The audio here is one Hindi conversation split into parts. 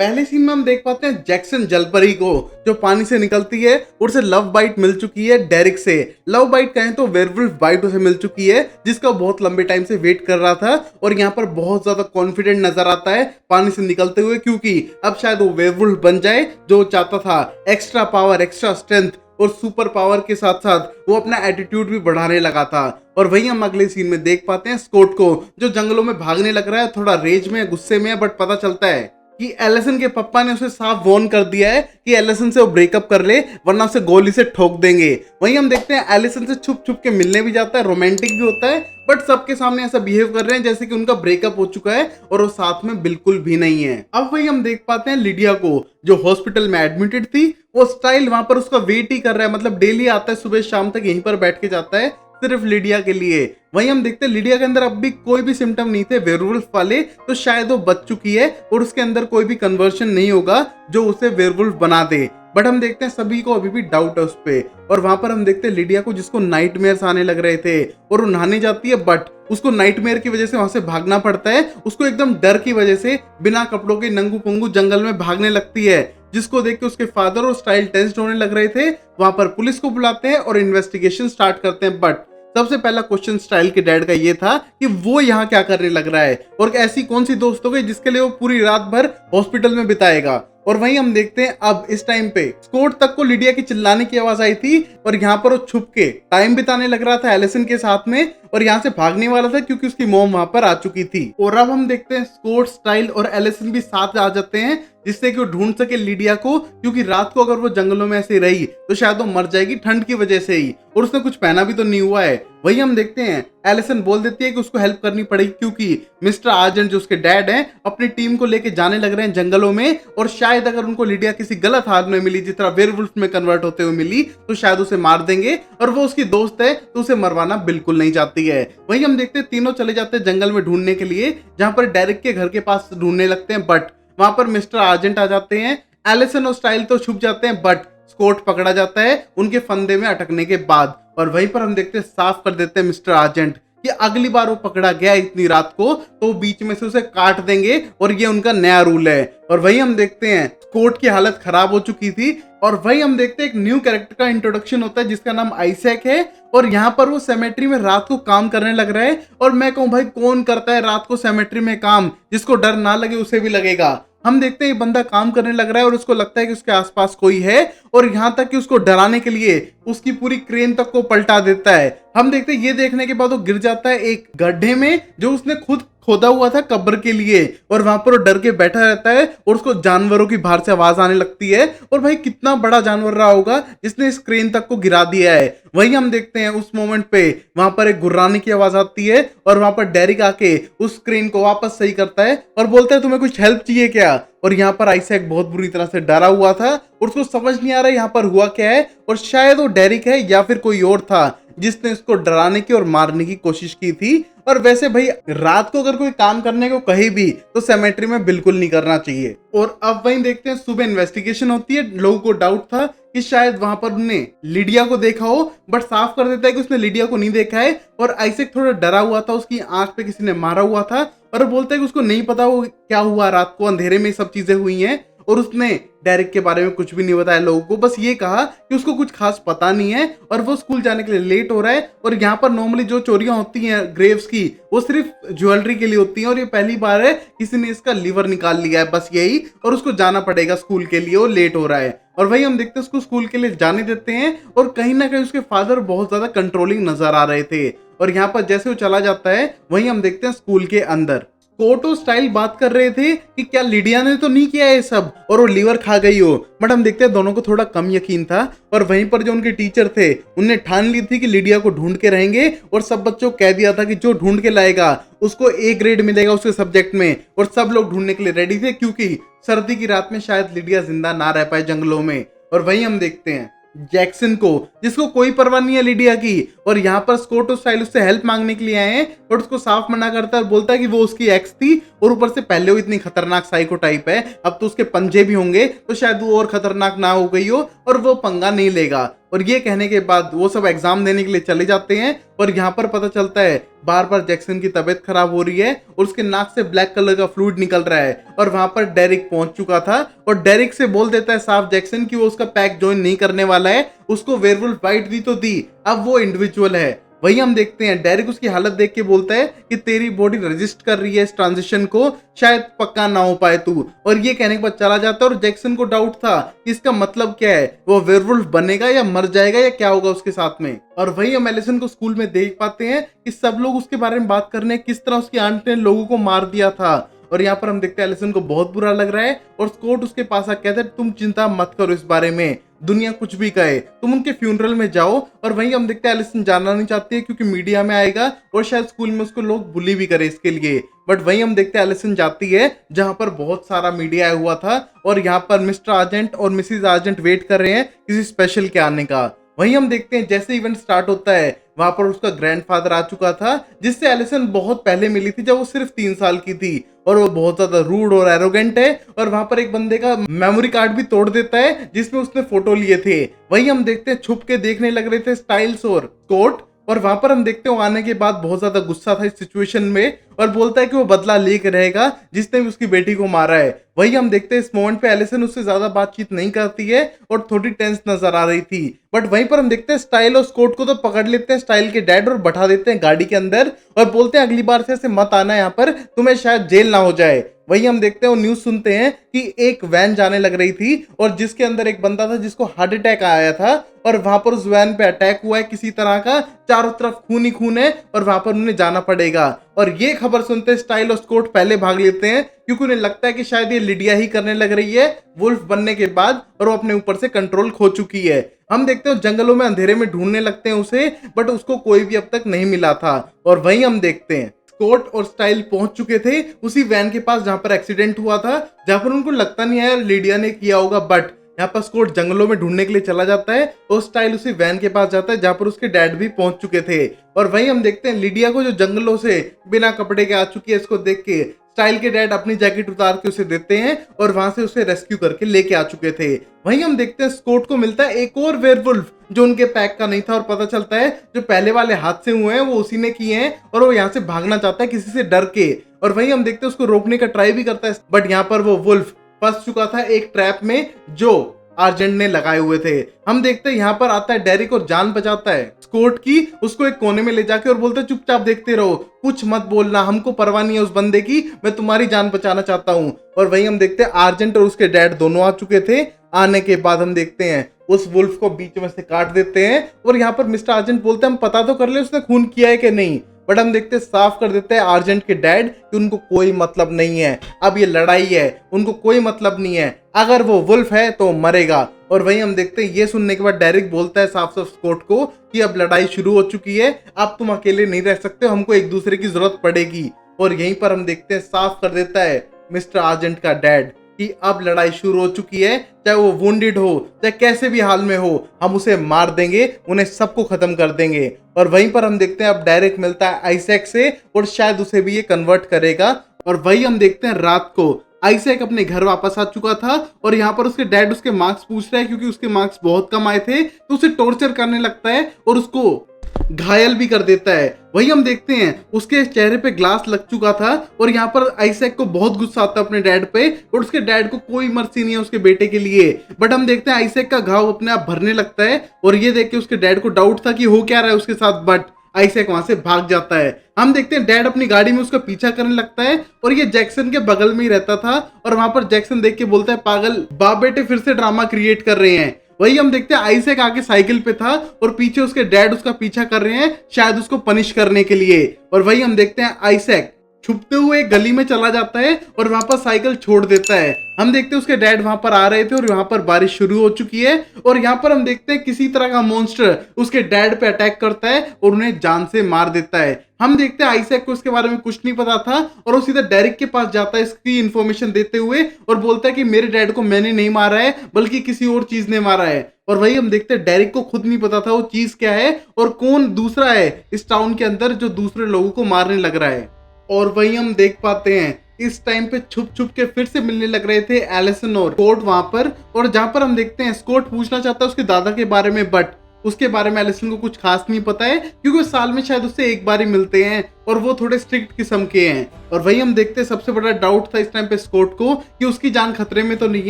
पहले सीन में हम देख पाते हैं जैक्सन जलपरी को, जो पानी से निकलती है और उसे लव बाइट मिल चुकी है डेरिक से। लव बाइट कहें तो वेयरवुल्फ बाइट उसे मिल चुकी है, जिसका बहुत लंबे टाइम से वेट कर रहा था। और यहाँ पर बहुत ज्यादा कॉन्फिडेंट नजर आता है पानी से निकलते हुए, क्योंकि अब शायद वो वेयरवुल्फ बन जाए जो वो चाहता था। एक्स्ट्रा पावर, एक्स्ट्रा स्ट्रेंथ और सुपर पावर के साथ साथ वो अपना एटीट्यूड भी बढ़ाने लगा था। और वही हम अगले सीन में देख पाते हैं स्कॉट को, जो जंगलों में भागने लग रहा है, थोड़ा रेज में, गुस्से में है, बट पता चलता है कि एलिसन के पापा ने उसे साफ वार्न कर दिया है कि एलिसन से वो ब्रेकअप कर ले, वरना उसे गोली से ठोक देंगे। वहीं हम देखते हैं एलिसन से छुप छुप के मिलने भी जाता है, रोमांटिक भी होता है, बट सबके सामने ऐसा बिहेव कर रहे हैं जैसे कि उनका ब्रेकअप हो चुका है और वो साथ में बिल्कुल भी नहीं है। अब वही हम देख पाते हैं लिडिया को, जो हॉस्पिटल में एडमिटेड थी। वो स्टाइल वहां पर उसका वेट ही कर रहा है, मतलब डेली आता है, सुबह शाम तक यहीं पर बैठ के जाता है सिर्फ लिडिया के लिए। वहीं हम देखते हैं लिडिया के अंदर अब भी कोई भी सिम्टम नहीं थे वेयरवुल्फ वाले, तो शायद वो बच चुकी है और उसके अंदर कोई भी कन्वर्शन नहीं होगा जो उसे वेयरवुल्फ बना दे। बट हम देखते हैं सभी को अभी भी डाउट है उस पे। और वहां पर हम देखते हैं लिडिया को, जिसको नाइटमेयर्स आने लग रहे थे और वो नहाने जाती है, बट उसको नाइटमेयर की वजह से वहां से भागना पड़ता है। उसको एकदम डर की वजह से बिना कपड़ों के नंगू पंगू जंगल में भागने लगती है, जिसको देख के उसके फादर और स्टाइल टेंस्ड होने लग रहे थे। वहां पर पुलिस को बुलाते हैं और इन्वेस्टिगेशन स्टार्ट करते हैं। बट सबसे पहला क्वेश्चन स्टाइल के डैड का ये था कि वो यहाँ क्या करने लग रहा है और ऐसी कौन सी दोस्त हो गई जिसके लिए वो पूरी रात भर हॉस्पिटल में बिताएगा। और वहीं हम देखते हैं अब इस टाइम पे स्कॉट तक को लिडिया की चिल्लाने की आवाज आई थी और यहाँ पर वो छुप के टाइम बिताने लग रहा था एलिसन के साथ में, और यहाँ से भागने वाला था क्योंकि उसकी मॉम वहां पर आ चुकी थी। और अब हम देखते हैं स्कॉट, स्टाइल और एलिसन भी साथ आ जाते हैं, जिससे कि वो ढूंढ सके लिडिया को, क्योंकि रात को अगर वो जंगलों में ऐसे रही तो शायद वो मर जाएगी ठंड की वजह से ही, और उसने कुछ पहना भी तो नहीं हुआ है। वही हम देखते हैं एलिसन बोल देती है कि उसको हेल्प करनी पड़ेगी, क्योंकि मिस्टर आर्जेंट जो उसके डैड हैं अपनी टीम को लेके जाने लग रहे हैं जंगलों में, और शायद अगर उनको लिडिया किसी गलत हाथ में मिली, जिस तरह वेयरवुल्फ में कन्वर्ट होते हुए मिली, तो शायद उसे मार देंगे। और वो उसकी दोस्त है तो उसे मरवाना बिल्कुल नहीं चाहती है। वही हम देखते हैं तीनों चले जाते हैं जंगल में ढूंढने के लिए, जहां पर डेरिक के घर के पास ढूंढने लगते हैं, बट वहां पर मिस्टर आर्जेंट आ जाते हैं। एलिसन और स्टाइल तो छुप जाते हैं, बट स्कॉट पकड़ा जाता है उनके फंदे में अटकने के बाद। और वहीं पर हम देखते हैं साफ कर देते हैं मिस्टर आर्जेंट कि अगली बार वो पकड़ा गया इतनी रात को तो बीच में से उसे काट देंगे, और ये उनका नया रूल है। और वही हम देखते हैं स्कॉट की हालत खराब हो चुकी थी। और वही हम देखते हैं एक न्यू कैरेक्टर का इंट्रोडक्शन होता है जिसका नाम आइजैक है, और यहाँ पर वो सेमेट्री में रात को काम करने लग रहा है। और मैं कहूँ भाई, कौन करता है रात को सेमेट्री में काम? जिसको डर ना लगे उसे भी लगेगा। हम देखते हैं ये बंदा काम करने लग रहा है और उसको लगता है कि उसके आसपास कोई है, और यहाँ तक कि उसको डराने के लिए उसकी पूरी क्रेन तक को पलटा देता है। हम देखते हैं ये देखने के बाद वो गिर जाता है एक गड्ढे में जो उसने खुद खोदा हुआ था कब्र के लिए, और वहां पर वो डर के बैठा रहता है और उसको जानवरों की बाहर से आवाज आने लगती है। और भाई कितना बड़ा जानवर रहा होगा जिसने इस क्रेन तक को गिरा दिया है। वही हम देखते हैं उस मोमेंट पे वहां पर एक गुर्राने की आवाज आती है और वहां पर डेरिक आके उस क्रेन को वापस सही करता है और बोलता है तुम्हें कुछ हेल्प चाहिए क्या? और यहाँ पर आइजैक बहुत बुरी तरह से डरा हुआ था और उसको समझ नहीं आ रहा यहाँ पर हुआ क्या है, और शायद वो डेरिक है या फिर कोई और था जिसने इसको डराने की और मारने की कोशिश की थी। और वैसे भाई रात को अगर कोई काम करने को कहे भी तो सेमेट्री में बिल्कुल नहीं करना चाहिए। और अब वहीं देखते हैं सुबह इन्वेस्टिगेशन होती है। लोगों को डाउट था कि शायद वहां पर उन्हें लिडिया को देखा हो, बट साफ कर देता है कि उसने लिडिया को नहीं देखा है। और आइजैक थोड़ा डरा हुआ था, उसकी आंख पे किसी ने मारा हुआ था, और बोलता है कि उसको नहीं पता वो क्या हुआ, रात को अंधेरे में सब चीजें हुई हैं। और उसने डेरिक के बारे में कुछ भी नहीं बताया लोगों को, बस ये कहा कि उसको कुछ खास पता नहीं है और वो स्कूल जाने के लिए लेट हो रहा है। और यहाँ पर नॉर्मली जो चोरियां होती हैं ग्रेव्स की, वो सिर्फ ज्वेलरी के लिए होती हैं, और ये पहली बार है किसी ने इसका लीवर निकाल लिया है, बस यही। और उसको जाना पड़ेगा स्कूल के लिए, वो लेट हो रहा है। और वही हम देखते हैं उसको स्कूल के लिए जाने देते हैं, और कहीं ना कहीं उसके फादर बहुत ज्यादा कंट्रोलिंग नजर आ रहे थे। और यहाँ पर जैसे वो चला जाता है वहीं हम देखते हैं स्कूल के अंदर कोटो स्टाइल बात कर रहे थे कि क्या लिडिया ने तो नहीं किया है सब और वो लीवर खा गई हो, बट हम देखते हैं दोनों को थोड़ा कम यकीन था। और वहीं पर जो उनके टीचर थे उनने ठान ली थी कि लिडिया को ढूंढ के रहेंगे, और सब बच्चों को कह दिया था कि जो ढूंढ के लाएगा उसको A ग्रेड मिलेगा उसके सब्जेक्ट में। और सब लोग ढूंढने के लिए रेडी थे, क्योंकि सर्दी की रात में शायद लिडिया जिंदा ना रह पाए जंगलों में। और वहीं हम देखते हैं जैक्सन को, जिसको कोई परवाह नहीं है लिडिया की, और यहाँ पर स्कॉट और स्टाइल उससे हेल्प मांगने के लिए आए हैं, बट उसको साफ मना करता है और बोलता है कि वो उसकी एक्स थी, और ऊपर से पहले वो इतनी खतरनाक साइको टाइप है, अब तो उसके पंजे भी होंगे तो शायद वो और खतरनाक ना हो गई हो और वो पंगा नहीं लेगा। और ये कहने के बाद वो सब एग्जाम देने के लिए चले जाते हैं और यहाँ पर पता चलता है बार बार जैक्सन की तबीयत खराब हो रही है और उसके नाक से ब्लैक कलर का फ्लूइड निकल रहा है और वहां पर डेरिक पहुंच चुका था और डेरिक से बोल देता है साफ जैक्सन कि वो उसका पैक ज्वाइन नहीं करने वाला है, उसको वेयरवुल्फ बाइट दी तो दी, अब वो इंडिविजुअल है। वही हम देखते हैं डेरिक उसकी हालत देख के बोलता है कि तेरी बॉडी रजिस्ट कर रही है इस ट्रांजिशन को, शायद पक्का ना हो पाए तू, और ये कहने के बाद चला जाता है। और जैक्सन को डाउट था कि इसका मतलब क्या है, वो वेयरवुल्फ बनेगा या मर जाएगा या क्या होगा उसके साथ में। और वही हम एलिसन को स्कूल में देख पाते हैं कि सब लोग उसके बारे में बात करने किस तरह उसकी आंट ने लोगों को मार दिया था। और यहाँ पर हम देखते हैं एलिसन को बहुत बुरा लग रहा है और स्कॉट उसके पास आकर कहता है तुम चिंता मत करो इस बारे में, दुनिया कुछ भी कहे, तुम उनके फ्यूनरल में जाओ। और वहीं हम देखते हैं एलिसन जाना नहीं चाहती है क्योंकि मीडिया में आएगा और शायद स्कूल में उसको लोग बुली भी करे इसके लिए। बट वहीं हम देखते हैं एलिसन जाती है जहां पर बहुत सारा मीडिया आया हुआ था और यहाँ पर मिस्टर आर्जेंट और मिसिज आर्जेंट वेट कर रहे हैं किसी स्पेशल के आने का। वहीं हम देखते हैं जैसे इवेंट स्टार्ट होता है वहां पर उसका ग्रैंडफादर आ चुका था जिससे एलिसन बहुत पहले मिली थी जब वो सिर्फ 3 साल की थी और वो बहुत ज्यादा रूड और एरोगेंट है और वहां पर एक बंदे का मेमोरी कार्ड भी तोड़ देता है जिसमें उसने फोटो लिए थे। वहीं हम देखते हैं छुप के देखने लग रहे थे स्टाइल्स और स्कॉट और वहां पर हम देखते हैं वो आने के बाद बहुत ज्यादा गुस्सा था इस सिचुएशन में और बोलता है कि वो बदला लेके रहेगा जिसने भी उसकी बेटी को मारा है। वही हम देखते हैं इस मोमेंट पे एलिसन उससे ज्यादा बातचीत नहीं करती है और थोड़ी टेंस नजर आ रही थी। बट वहीं पर हम देखते हैं स्टाइल और स्कॉट को तो पकड़ लेते हैं स्टाइल के डैड और बैठा देते हैं गाड़ी के अंदर और बोलते हैं अगली बार से ऐसे मत आना यहाँ पर, तुम्हें शायद जेल ना हो जाए। वही हम देखते हैं वो न्यूज सुनते हैं कि एक वैन जाने लग रही थी और जिसके अंदर एक बंदा था जिसको हार्ट अटैक आया था और वहां पर उस वैन पे अटैक हुआ है किसी तरह का, चारों तरफ खून ही खून है और वहां पर उन्हें जाना पड़ेगा। और ये खबर सुनते स्टाइल और स्कॉट पहले भाग लेते हैं क्योंकि उन्हें लगता है कि शायद ये लिडिया ही करने लग रही है वुल्फ बनने के बाद और वो अपने ऊपर से कंट्रोल खो चुकी है। हम देखते हैं जंगलों में अंधेरे में ढूंढने लगते हैं उसे बट उसको कोई भी अब तक नहीं मिला था। और वहीं हम देखते हैं स्कॉट और स्टाइल पहुंच चुके थे उसी वैन के पास जहां पर एक्सीडेंट हुआ था, जहां पर उनको लगता नहीं है लिडिया ने किया होगा। बट यहाँ पर स्कॉट जंगलों में ढूंढने के लिए चला जाता है और स्टाइल उसी वैन के पास जाता है जहां पर उसके डैड भी पहुंच चुके थे। और वहीं हम देखते हैं लिडिया को जो जंगलों से बिना कपड़े के आ चुकी है, इसको देख के स्टाइल के डैड अपनी जैकेट उतार के उसे देते हैं और वहां से उसे रेस्क्यू करके लेके आ चुके थे। वहीं हम देखते हैं स्कॉट को मिलता है एक और वेयरवुल्फ जो उनके पैक का नहीं था और पता चलता है जो पहले वाले हादसे हुए हैं वो उसी ने किए हैं और वो यहाँ से भागना चाहता है किसी से डर के। और वहीं हम देखते हैं उसको रोकने का ट्राई भी करता है बट यहाँ पर वो वुल्फ फंस चुका था एक ट्रैप में जो आर्जेंट ने लगाए हुए थे। हम देखते हैं यहाँ पर आता है डेरिक और जान बचाता है स्कॉट की, उसको एक कोने में ले जाके और बोलते हैं चुपचाप देखते रहो, कुछ मत बोलना, हमको परवाह नहीं है उस बंदे की, मैं तुम्हारी जान बचाना चाहता हूँ। और वहीं हम देखते हैं आर्जेंट और उसके डैड दोनों आ चुके थे। आने के बाद हम देखते हैं उस वुल्फ को बीच में से काट देते हैं और यहाँ पर मिस्टर आर्जेंट बोलते हैं हम पता तो कर ले उसने खून किया है कि नहीं, बट हम देखते साफ कर देते हैं आर्जेंट के डैड कि उनको कोई मतलब नहीं है, अब ये लड़ाई है, उनको कोई मतलब नहीं है, अगर वो वुल्फ है तो मरेगा। और वहीं हम देखते हैं ये सुनने के बाद डेरिक बोलता है साफ साफ स्कॉट को कि अब लड़ाई शुरू हो चुकी है, अब तुम अकेले नहीं रह सकते, हमको एक दूसरे की जरूरत पड़ेगी। और यहीं पर हम देखते हैं साफ कर देता है मिस्टर आर्जेंट का डैड कि अब लड़ाई शुरू हो चुकी है, चाहे वो वुंडेड हो चाहे कैसे भी हाल में हो, हम उसे मार देंगे, उन्हें सबको खत्म कर देंगे। और वहीं पर हम देखते हैं अब डायरेक्ट मिलता है आइजैक से और शायद उसे भी ये कन्वर्ट करेगा। और वही हम देखते हैं रात को आइजैक अपने घर वापस आ चुका था और यहाँ पर उसके डैड उसके मार्क्स पूछ रहा है क्योंकि उसके मार्क्स बहुत कम आए थे, तो उसे टॉर्चर करने लगता है और उसको घायल भी कर देता है। वही हम देखते हैं उसके चेहरे पे ग्लास लग चुका था और यहाँ पर आइजैक को बहुत गुस्सा आता है अपने डैड पे और उसके डैड को कोई मर्सी नहीं है उसके बेटे के लिए। बट हम देखते हैं आइजैक का घाव अपने आप भरने लगता है और ये देख के उसके डैड को डाउट था कि हो क्या रहा है उसके साथ, बट आइजैक वहां से भाग जाता है। हम देखते हैं डैड अपनी गाड़ी में उसका पीछा करने लगता है और ये जैक्सन के बगल में ही रहता था और वहां पर जैक्सन देख के बोलता है पागल बाप बेटे फिर से ड्रामा क्रिएट कर रहे हैं। वही हम देखते हैं आइजैक आगे साइकिल पे था और पीछे उसके डैड उसका पीछा कर रहे हैं शायद उसको पनिश करने के लिए। और वही हम देखते हैं आइजैक छुपते हुए गली में चला जाता है और वहां पर साइकिल छोड़ देता है। हम देखते हैं उसके डैड वहां पर आ रहे थे और वहां पर बारिश शुरू हो चुकी है और यहाँ पर हम देखते हैं किसी तरह का मॉन्स्टर उसके डैड पे अटैक करता है और उन्हें जान से मार देता है। हम देखते हैं आइजैक को इसके बारे में कुछ नहीं पता था और वो सीधा डेरिक के पास जाता है इसकी इन्फॉर्मेशन देते हुए और बोलता है कि मेरे डैड को मैंने नहीं मारा है बल्कि किसी और चीज ने मारा है। और वही हम देखते हैं डेरिक को खुद नहीं पता था वो चीज क्या है और कौन दूसरा है इस टाउन के अंदर जो दूसरे लोगों को मारने लग रहा है। और वही हम देख पाते हैं इस टाइम पे छुप छुप के फिर से मिलने लग रहे थे एलिसन और स्कॉट वहां पर और जहां पर हम देखते हैं स्कॉट पूछना चाहता है उसके दादा के बारे में बट उसके बारे में एलिसन को कुछ खास नहीं पता है, क्योंकि वो साल में शायद उससे एक बार ही मिलते हैं और वो थोड़े स्ट्रिक्ट किस्म के हैं। और वही हम देखते हैं सबसे बड़ा डाउट था इस टाइम पे स्कॉट को कि उसकी जान खतरे में तो नहीं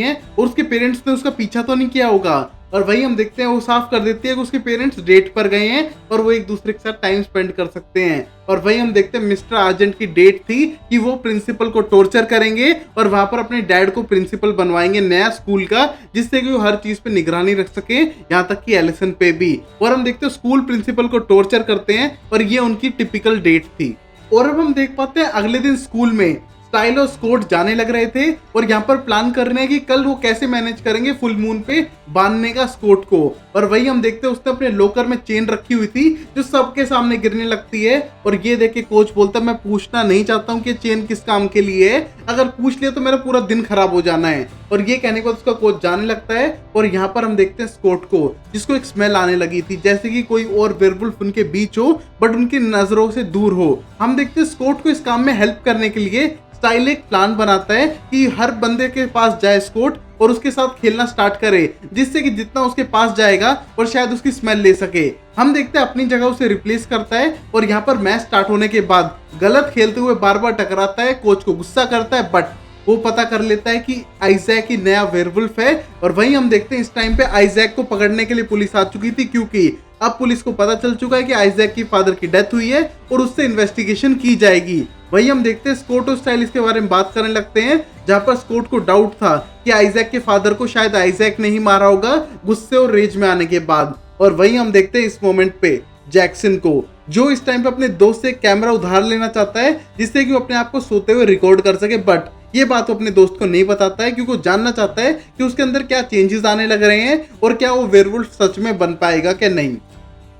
है और उसके पेरेंट्स ने उसका पीछा तो नहीं किया होगा। और वही हम देखते हैं वो साफ कर देती है कि उसके पेरेंट्स डेट पर गए हैं और वो एक दूसरे के साथ टाइम स्पेंड कर सकते हैं। और वही हम देखते हैं मिस्टर आर्जेंट की डेट थी कि वो प्रिंसिपल को टॉर्चर करेंगे और वहां पर अपने डैड को प्रिंसिपल बनवाएंगे नया स्कूल का, जिससे कि वो हर चीज पे निगरानी रख सके, यहाँ तक कि एलिसन पे भी। और हम देखते हैं स्कूल प्रिंसिपल को टॉर्चर करते हैं और ये उनकी टिपिकल डेट थी। और अब हम देख पाते हैं अगले दिन स्कूल में स्टाइल और स्कॉट जाने लग रहे थे और यहाँ पर प्लान कर रहे हैं कि कल वो कैसे मैनेज करेंगे फुल मून पे बांधने का स्कॉट को। और वही हम देखते हैं उसने अपने लॉकर में चेन रखी हुई थी जो सबके सामने गिरने लगती है। और ये देख के कोच बोलता है मैं पूछना नहीं चाहता हूँ कि चेन किस काम के लिए है, अगर पूछ लिया तो मेरा पूरा दिन खराब हो जाना है। और ये कहने के बाद उसका कोच जाने लगता है और यहाँ पर हम देखते हैं स्कॉट को, जिसको एक स्मेल आने लगी थी जैसे कि कोई और वेयरवुल्फ उनके बीच हो बट उनकी नजरों से दूर हो। हम देखते हैं स्कॉट को इस काम में हेल्प करने के लिए स्टाइल एक प्लान बनाता है कि हर बंदे के पास जाए स्कॉट और उसके साथ खेलना स्टार्ट करे, जिससे कि जितना उसके पास जाएगा और शायद उसकी स्मेल ले सके। हम देखते हैं अपनी जगह उसे रिप्लेस करता है और यहाँ पर मैच स्टार्ट होने के बाद गलत खेलते हुए बार बार टकराता है, कोच को गुस्सा करता है बट वो पता कर लेता है कि आइजैक ही नया वेयरवुल्फ है। और वहीं हम देखते हैं इस टाइम पे आइजैक को पकड़ने के लिए पुलिस आ चुकी थी, क्योंकि अब पुलिस को पता चल चुका है कि आइजैक की फादर की डेथ हुई है और उससे इन्वेस्टिगेशन की जाएगी। वही हम देखते हैं स्कॉट और स्टाइल इसके बारे में बात करने लगते हैं, जहां पर स्कॉट को डाउट था कि आइजैक के फादर को शायद आइजैक ने ही मारा होगा गुस्से और रेज में आने के बाद। और वही हम देखते हैं इस मोमेंट पे जैक्सन को, जो इस टाइम पे अपने दोस्त से कैमरा उधार लेना चाहता है जिससे कि वो अपने आप को सोते हुए रिकॉर्ड कर सके, बट ये बात वो अपने दोस्त को नहीं बताता है क्योंकि वो जानना चाहता है कि उसके अंदर क्या चेंजेस आने लग रहे हैं और क्या वो वेयरवुल्फ सच में बन पाएगा क्या नहीं।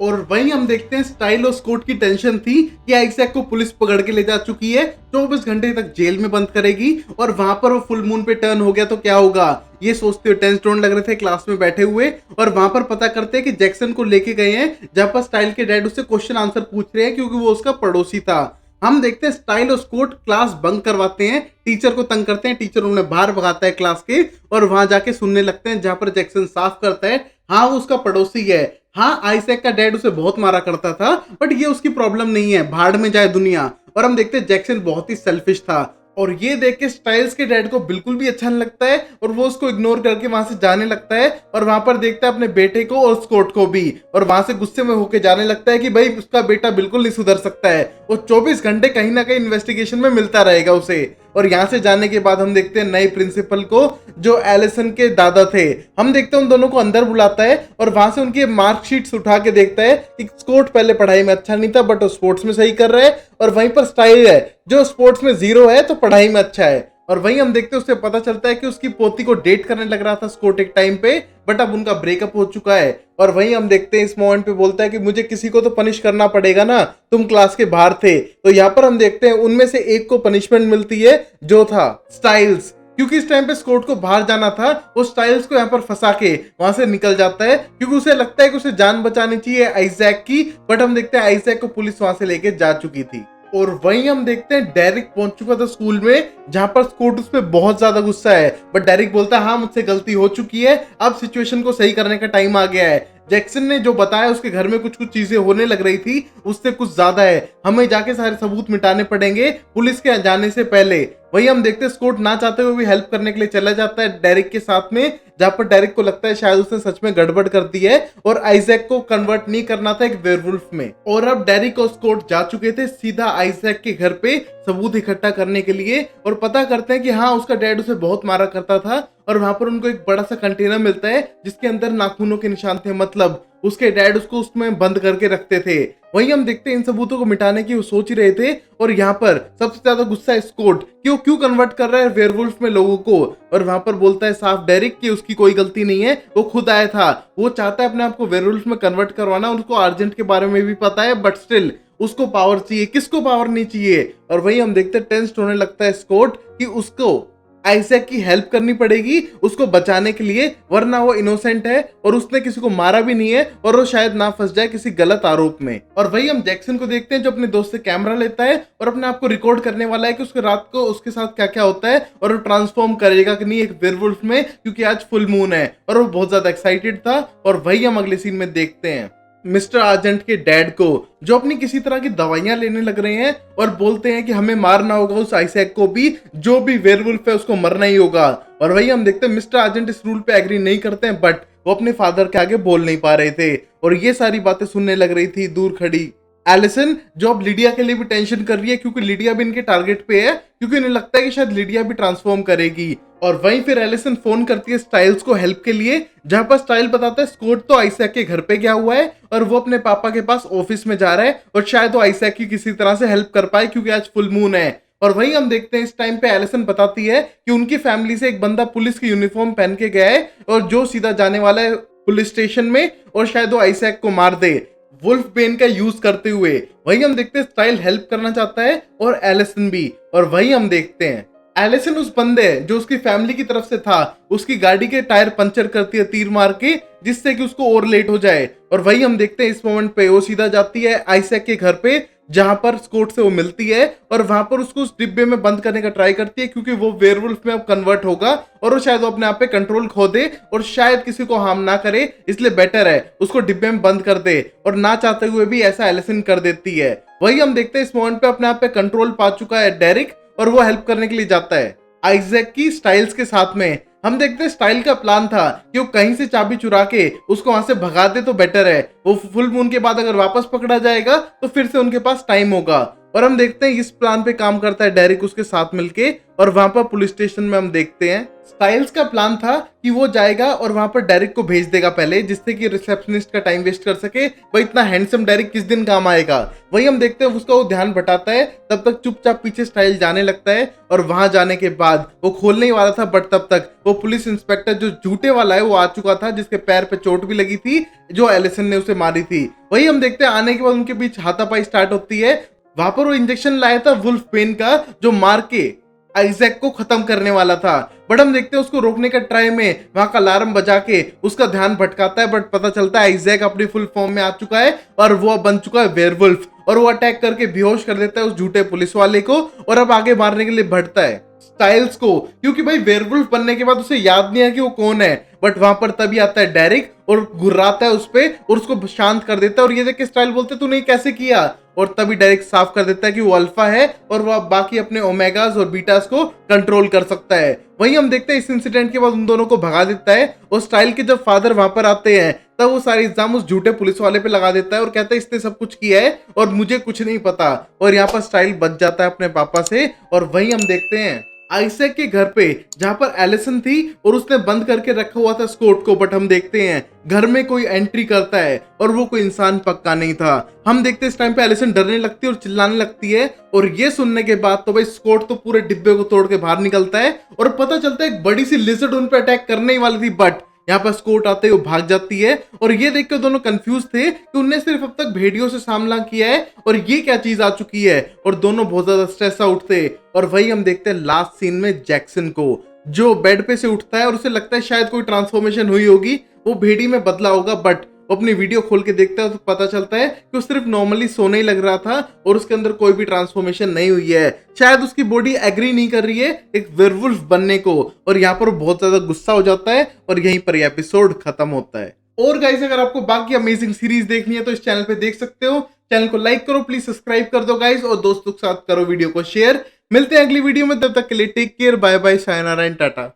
और वहीं हम देखते हैं स्टाइल और स्कॉट की टेंशन थी कि आइजैक को पुलिस पकड़ के ले जा चुकी है, 24 घंटे तक जेल में बंद करेगी और वहां पर वो फुल मून पे टर्न हो गया तो क्या होगा, ये सोचते हुए टेंस होने लग रहे थे क्लास में बैठे हुए। और वहां पर पता करते हैं कि जैक्सन को लेके गए हैं, जहां पर स्टाइल के डैड उससे क्वेश्चन आंसर पूछ रहे हैं क्योंकि वो उसका पड़ोसी था। हम देखते हैं स्टाइल और स्कॉट क्लास बंक करवाते हैं, टीचर को तंग करते हैं, टीचर उन्हें बाहर भगाता है क्लास के और वहां जाके सुनने लगते हैं, जहां पर जैक्सन साफ करता है हाँ वो उसका पड़ोसी है, हाँ आइजैक का डैड उसे बहुत मारा करता था बट ये उसकी प्रॉब्लम नहीं है, भाड़ में जाए दुनिया। और हम देखते हैं जैक्सन बहुत ही सेल्फिश था और ये देख के स्टाइल्स के डैड को बिल्कुल भी अच्छा नहीं लगता है और वो उसको इग्नोर करके वहां से जाने लगता है और वहां पर देखता है अपने बेटे को और स्कॉट को भी और वहां से गुस्से में होके जाने लगता है कि भाई उसका बेटा बिल्कुल नहीं सुधर सकता है, वो 24 घंटे कहीं ना कहीं इन्वेस्टिगेशन में मिलता रहेगा उसे। और यहाँ से जाने के बाद हम देखते हैं नए प्रिंसिपल को जो एलिसन के दादा थे। हम देखते हैं उन दोनों को अंदर बुलाता है और वहां से उनकी मार्कशीट्स उठा के देखता है कि स्कॉट पहले पढ़ाई में अच्छा नहीं था बट वो स्पोर्ट्स में सही कर रहा है और वहीं पर स्टाइल है जो स्पोर्ट्स में 0 है तो पढ़ाई में अच्छा है। और वहीं हम देखते हैं उससे पता चलता है कि उसकी पोती को डेट करने लग रहा था स्कॉट एक टाइम पे बट अब उनका ब्रेकअप हो चुका है। और वहीं हम देखते हैं इस मोमेंट पे बोलता है कि मुझे किसी को तो पनिश करना पड़ेगा ना, तुम क्लास के बाहर थे। तो यहाँ पर हम देखते हैं उनमें से एक को पनिशमेंट मिलती है जो था स्टाइल्स, क्योंकि इस टाइम पे स्कॉट को बाहर जाना था, वो स्टाइल्स को यहाँ पर फंसा के वहां से निकल जाता है क्योंकि उसे लगता है कि उसे जान बचानी चाहिए आइजैक की, बट हम देखते हैं आइजैक को पुलिस वहां से लेके जा चुकी थी। और वहीं हम देखते हैं डेरिक पहुंच चुका था स्कूल में, जहां पर स्कॉट उस पर बहुत ज्यादा गुस्सा है बट डेरिक बोलता है हाँ मुझसे गलती हो चुकी है, अब सिचुएशन को सही करने का टाइम आ गया है। जैक्सन ने जो बताया उसके घर में कुछ चीजें होने लग रही थी उससे कुछ ज्यादा है, हमें जाके सारे सबूत मिटाने पड़ेंगे पुलिस के जाने से पहले। वही हम देखते हैं स्कॉट ना चाहते हुए भी हेल्प करने के लिए चला जाता है डेरिक के साथ में, जहां पर डेरिक को लगता है शायद उसने सच में गड़बड़ कर दी है और आइजैक को कन्वर्ट नहीं करना था एक वेयरवुल्फ में। और अब डेरिक और स्कॉट जा चुके थे सीधा आइजैक के घर पे सबूत इकट्ठा करने के लिए और पता करते हैं कि हाँ उसका डैड उसे बहुत मारा करता था। और वहां पर उनको एक बड़ा सा कंटेनर मिलता है जिसके अंदर नाखूनों के निशान थे, मतलब उसके डैड उसको उसमें बंद करके रखते थे। वहीं हम देखते हैं इन सबूतों को मिटाने की वो सोच ही रहे थे और यहाँ पर सबसे ज्यादा गुस्सा है स्कॉट कि वो क्यों कन्वर्ट कर रहा है वेयरवुल्फ में लोगों को। और वहां पर बोलता है साफ डेरिक कि उसकी कोई गलती नहीं है, वो खुद आया था, वो चाहता है अपने आप को वेयरवुल्फ में कन्वर्ट करवाना, उसको अर्जेंट के बारे में भी पता है बट स्टिल उसको पावर चाहिए, किसको पावर नहीं चाहिए। और वही हम देखते हैं टेंस्ड होने लगता है स्कॉट कि उसको आइजैक की हेल्प करनी पड़ेगी उसको बचाने के लिए, वरना वो इनोसेंट है और उसने किसी को मारा भी नहीं है और वो शायद ना फंस जाए किसी गलत आरोप में। और वही हम जैक्सन को देखते हैं जो अपने दोस्त से कैमरा लेता है और अपने आप को रिकॉर्ड करने वाला है कि उसके रात को उसके साथ क्या क्या होता है और वो ट्रांसफॉर्म करेगा कि नहीं एक वेयरवुल्फ में, क्योंकि आज फुल मून है। और वो बहुत ज्यादा एक्साइटेड था। और वही हम अगले सीन में देखते हैं मिस्टर आर्जेंट के डैड को जो अपनी किसी तरह की दवाइयां लेने लग रहे हैं और बोलते हैं कि हमें मारना होगा उस आइजैक को भी, जो भी वेयरवुल्फ है उसको मरना ही होगा। और वही हम देखते हैं मिस्टर आर्जेंट इस रूल पे एग्री नहीं करते हैं, बट वो अपने फादर के आगे बोल नहीं पा रहे थे और ये सारी बातें सुनने लग रही थी दूर खड़ी एलिसन, जो अब लिडिया के लिए भी टेंशन कर रही है क्योंकि लिडिया भी इनके टारगेट पे है, क्योंकि इन्हें लगता है कि शायद लिडिया भी ट्रांसफॉर्म करेगी। और वहीं फिर एलिसन फोन करती है स्टाइल्स को हेल्प के लिए, जहां पर स्टाइल बताता है स्कॉट तो आइजैक के घर पे गया हुआ है और वो अपने पापा के पास ऑफिस में जा रहा है और शायद वो आइजैक की किसी तरह से हेल्प कर पाए क्योंकि आज फुल मून है। और वही हम देखते हैं इस टाइम पे एलिसन बताती है कि उनकी फैमिली से एक बंदा पुलिस की यूनिफॉर्म पहन के गया है और जो सीधा जाने वाला है पुलिस स्टेशन में और शायद वो आइजैक को मार दे वुल्फ बेन का यूज करते हुए। वही हम देखते हैं स्टाइल हेल्प करना चाहता है और एलिसन भी। और वही हम देखते हैं एलिसन उस बंदे जो उसकी फैमिली की तरफ से था उसकी गाड़ी के टायर पंचर करती है तीर मार के, जिससे कि उसको और लेट हो जाए। और वही हम देखते हैं इस मोमेंट पे वो सीधा जाती है आइजैक के घर पे जहां पर स्कॉट से वो मिलती है और वहां पर उसको उस डिब्बे में बंद करने का ट्राई करती है क्योंकि वो वेयरवुल्फ में अब कन्वर्ट होगा और वो शायद वो अपने आप पे कंट्रोल खो दे और शायद किसी को हार्म ना करे, इसलिए बेटर है उसको डिब्बे में बंद कर दे। और ना चाहते हुए भी ऐसा एलिसन कर देती है। वही हम देखते हैं इस मोमेंट पे अपने आप पे कंट्रोल पा चुका है डेरिक और वो हेल्प करने के लिए जाता है आइजैक की स्टाइल्स के साथ में। हम देखते हैं स्टाइल का प्लान था कि वो कहीं से चाबी चुरा के उसको वहां से भगा दे तो बेटर है, वो फुल मून के बाद अगर वापस पकड़ा जाएगा तो फिर से उनके पास टाइम होगा। और हम देखते हैं इस प्लान पे काम करता है डेरिक उसके साथ मिलके और वहां पर पुलिस स्टेशन में हम देखते हैं स्टाइल्स का प्लान था कि वो जाएगा और वहां पर डेरिक को भेज देगा पहले, जिससे कि रिसेप्शनिस्ट का टाइम वेस्ट कर सके। भाई इतना हैंडसम डेरिक किस दिन काम आएगा। वही हम देखते हैं उसका वो ध्यान बटाता है, तब तक चुपचाप पीछे स्टाइल जाने लगता है और वहां जाने के बाद वो खोलने ही वाला था, बट तब तक वो पुलिस इंस्पेक्टर जो झूठे वाला है वो आ चुका था, जिसके पैर पे चोट भी लगी थी जो एलिसन ने उसे मारी थी। वही हम देखते हैं आने के बाद उनके बीच हाथापाई स्टार्ट होती है। वहां पर वो इंजेक्शन लाया था वुल्फ पेन का जो मार के आइजैक को खत्म करने वाला था, बट हम देखते हैं उसको रोकने का ट्राई में वहां का अलार्म बजा के उसका ध्यान भटकाता है, बट पता चलता है आइजैक अपनी फुल फॉर्म में आ चुका है और वो अब बन चुका है वेयरवुल्फ और वो अटैक करके बेहोश कर देता है उस झूठे पुलिस वाले को और अब आगे मारने के लिए बढ़ता है स्टाइल्स को, क्योंकि भाई वेयरवुल्फ बनने के बाद उसे याद नहीं है कि वो कौन है। बट वहां पर तभी आता है डेरिक और गुर्राता है उस पे और उसको शांत कर देता है और ये देख के स्टाइल बोलते तूने कैसे किया, और तभी डायरेक्ट साफ कर देता है कि वो अल्फा है और वो बाकी अपने ओमेगास और बीटास को कंट्रोल कर सकता है। वहीं हम देखते हैं इस इंसिडेंट के बाद उन दोनों को भगा देता है और स्टाइल के जब फादर वहां पर आते हैं तब वो सारे इल्जाम उस झूठे पुलिस वाले पे लगा देता है और कहता है इसने सब कुछ किया है और मुझे कुछ नहीं पता। और यहाँ पर स्टाइल बच जाता है अपने पापा से। और वहीं हम देखते हैं आइजैक के घर पे जहां पर एलिसन थी और उसने बंद करके रखा हुआ था स्कॉट को, बट हम देखते हैं घर में कोई एंट्री करता है और वो कोई इंसान पक्का नहीं था। हम देखते हैं इस टाइम पे एलिसन डरने लगती है और चिल्लाने लगती है और ये सुनने के बाद तो भाई स्कॉट तो पूरे डिब्बे को तोड़ के बाहर निकलता है और पता चलता है एक बड़ी सी लिजर्ड उन पे अटैक करने ही वाली थी, बट यहाँ पर स्कॉट आते ही वो भाग जाती है। और ये देख के दोनों कंफ्यूज थे कि उनने सिर्फ अब तक भेड़ियों से सामना किया है और ये क्या चीज आ चुकी है, और दोनों बहुत ज्यादा स्ट्रेस आउट थे। और वही हम देखते हैं लास्ट सीन में जैक्सन को जो बेड पे से उठता है और उसे लगता है शायद कोई ट्रांसफॉर्मेशन हुई होगी, वो भेड़ी में बदला होगा, बट वो अपनी वीडियो खोल के देखता है तो पता चलता है कि वो सिर्फ नॉर्मली सोने ही लग रहा था और उसके अंदर कोई भी ट्रांसफॉर्मेशन नहीं हुई है। शायद उसकी बॉडी एग्री नहीं कर रही है एक वेयरवुल्फ बनने को, और यहाँ पर बहुत ज्यादा गुस्सा हो जाता है और यहीं पर यह एपिसोड खत्म होता है। और गाइस अगर आपको बाकी अमेजिंग सीरीज देखनी है तो इस चैनल पे देख सकते हो। चैनल को लाइक करो, प्लीज सब्सक्राइब कर दो गाइस, और दोस्तों के साथ करो वीडियो को शेयर। मिलते हैं अगली वीडियो में, तब तक के लिए टेक केयर, बाय बाय, सायनारा एंड टाटा।